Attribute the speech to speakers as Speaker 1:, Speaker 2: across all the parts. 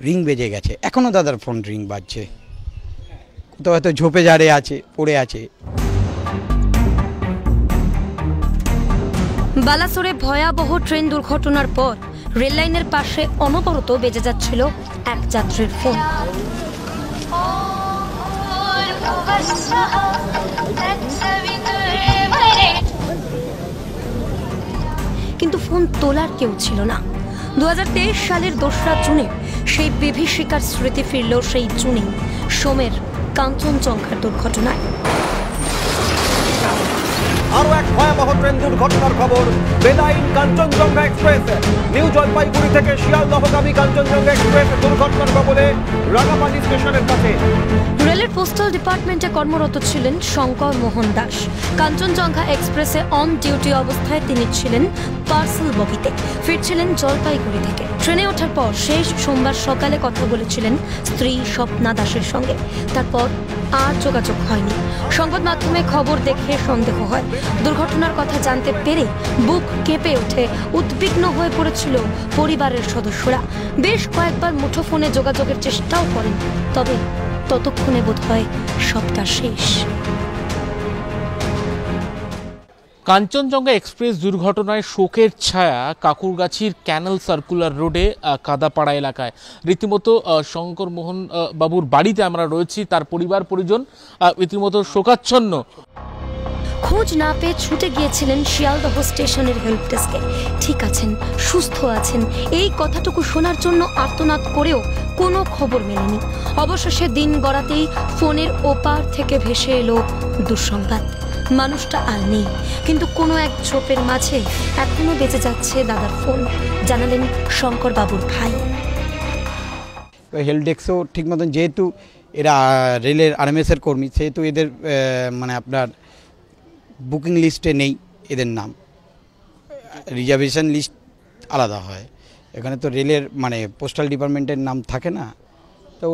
Speaker 1: Ring বেজে গেছে, এখনও দাদার ফোন রিং বাজছে, কোথাও হয়তো ঝোপে ঝাড়ে আছে, পড়ে আছে।
Speaker 2: বালাসোরে ভয়াবহ ট্রেন দুর্ঘটনার পর রেললাইনের পাশে অনবরত বেজে যাচ্ছিল এক যাত্রীর ফোন। কিন্তু ফোন তোলার কেউ ছিল না। 2023 সালের 2রা জুনে সেই বিভীষিকার স্মৃতি ফিরল সেই জুনে সোমের কাঞ্চনজঙ্ঘার দুর্ঘটনায়।
Speaker 3: আরো এক ভয়াবহ ট্রেন দুর্ঘটনার খবর বেলাইন কাঞ্চনজঙ্ঘা এক্সপ্রেস। নিউ জলপাইগুড়ি থেকে শিয়ালদহগামী কাঞ্চনজঙ্ঘা এক্সপ্রেস দুর্ঘটনার কবলে রাঙামাটি স্টেশনের কাছে।
Speaker 2: রেলের পোস্টাল ডিপার্টমেন্টে কর্মরত ছিলেন শঙ্কর মোহন দাস। কাঞ্চনজঙ্ঘা এক্সপ্রেসে অন ডিউটি অবস্থায় তিনি ছিলেন পার্সেল বগিতে, ফিরছিলেন জলপাইগুড়ি থেকে। ট্রেনে ওঠার পর শেষ সোমবার সকালে কথা বলেছিলেন স্ত্রী স্বপ্না দাসের সঙ্গে, তারপর আর যোগাযোগ হয়নি। সংবাদ মাধ্যমে খবর দেখে সন্দেহ হয়। দুর্ঘটনার কথা জানতে পেরে বুক কেঁপে ওঠে, উদ্বিগ্ন হয়ে পড়েছিল পরিবারের সদস্যরা। বেশ কয়েকবার মুঠোফোনে যোগাযোগের চেষ্টাও করেন, তবে ততক্ষণে বোধহয় সবটা শেষ।
Speaker 4: কাঞ্চনজঙ্ঘা এক্সপ্রেস দুর্ঘটনায় শোকের ছায়া কাকুরগাছির ক্যানেল সার্কুলার রোডে কাদাপাড়া এলাকায়। রীতিমতো শঙ্কর মোহন বাবুর বাড়িতে আমরা রয়েছি, তার পরিবার পরিজন রীতিমতো শোকাচ্ছন্ন।
Speaker 2: খোঁজ না পেয়ে ছুটে গিয়েছিলেন শিয়ালদহ স্টেশনের হেল্প ডেস্কে। ঠিক আছেন, সুস্থ আছেন, এই কথাটুকু শোনার জন্য আর্তনাদ করেও কোনো খবর মেলেনি। অবশেষে দিন গড়াতেই ফোনের ওপার থেকে ভেসে এলো দুঃসংবাদ, মানুষটা আর নেই, কিন্তু কোনো এক ঝোপের মাঝে এখনো বেঁচে যাচ্ছে দাদার ফোন, জানালেন শঙ্কর বাবুর ভাই।
Speaker 1: হেল্প ডেস্কও ঠিক মতন, যেহেতু এরা রেলের আরএমএসের কর্মী, সেহেতু এদের মানে আপনার বুকিং লিস্টে নেই এদের নাম, রিজার্ভেশন লিস্ট আলাদা হয়। এখানে তো রেলের মানে পোস্টাল ডিপার্টমেন্টের নাম থাকে না, তো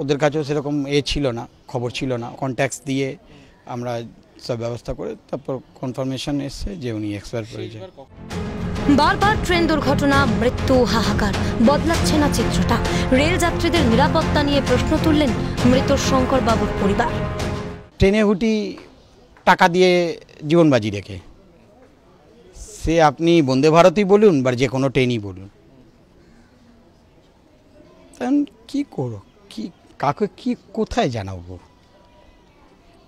Speaker 1: ওদের কাছেও সেরকম ছিল না, খবর ছিল না। কন্ট্যাক্টস দিয়ে আমরা সব ব্যবস্থা করে তারপর কনফার্মেশন এসছে যে উনি এক্সপায়ার করেছে।
Speaker 2: বারবার ট্রেন দুর্ঘটনা, মৃত্যু, হাহাকার, বদলাচ্ছে না চিত্রটা। রেল যাত্রীদের নিরাপত্তা নিয়ে প্রশ্ন তুললেন মৃত শঙ্কর বাবুর পরিবার।
Speaker 1: ট্রেনে হুটি টাকা দিয়ে জীবন বাজি রেখে, সে আপনি বন্দে ভারতই বলুন বা যে কোনো ট্রেনই বলুন, তখন কী করো, কি কাকে কি কোথায় জানাবো?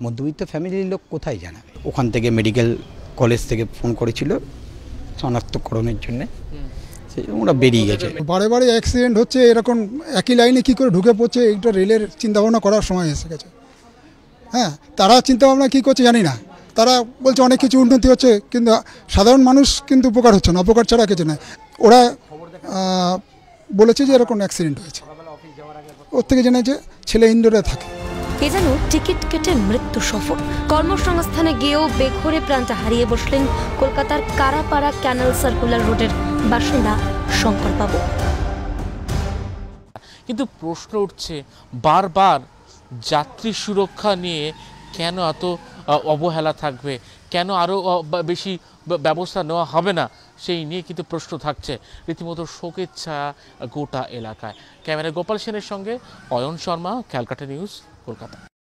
Speaker 1: মধ্যবিত্ত ফ্যামিলির লোক কোথায় জানাবে? ওখান থেকে মেডিকেল কলেজ থেকে ফোন করেছিল শনাক্তকরণের জন্য, সেই জন্য ওরা বেরিয়ে গেছে।
Speaker 5: বারে বারে অ্যাক্সিডেন্ট হচ্ছে, এরকম একই লাইনে কী করে ঢুকে পড়ছে, এইটা রেলের চিন্তাভাবনা করার সময় এসে গেছে। হ্যাঁ, তারা চিন্তাভাবনা কী করছে জানি না, তারা বলছে অনেক কিছু উন্নতি হচ্ছে, কিন্তু সাধারণ মানুষ কিন্তু উপকার হচ্ছে না, উপকার ছাড়া কিছু নয়। ওরা বলেছে যে এরকম অ্যাক্সিডেন্ট হয়েছে, ওর থেকে জেনেছে ছেলে ইন্ডোরে থাকে।
Speaker 2: এ যেন টিকিট কেটে মৃত্যু সফর। কর্মসংস্থানে গিয়েও বেঘরে প্রাণটা হারিয়ে বসলেন কলকাতার কারাপাড়া ক্যানেল সার্কুলার রোডের বাসিন্দা শঙ্কর বাবু।
Speaker 4: কিন্তু প্রশ্ন উঠছে বারবার, যাত্রী সুরক্ষা নিয়ে কেন এত অবহেলা থাকবে, কেন আরও বেশি ব্যবস্থা নেওয়া হবে না, সেই নিয়ে কিন্তু প্রশ্ন থাকছে। রীতিমতো শোকের ছায়া গোটা এলাকায়। ক্যামেরায় গোপাল সেনের সঙ্গে অয়ন শর্মা, ক্যালকাটা নিউজ, কলকাতা।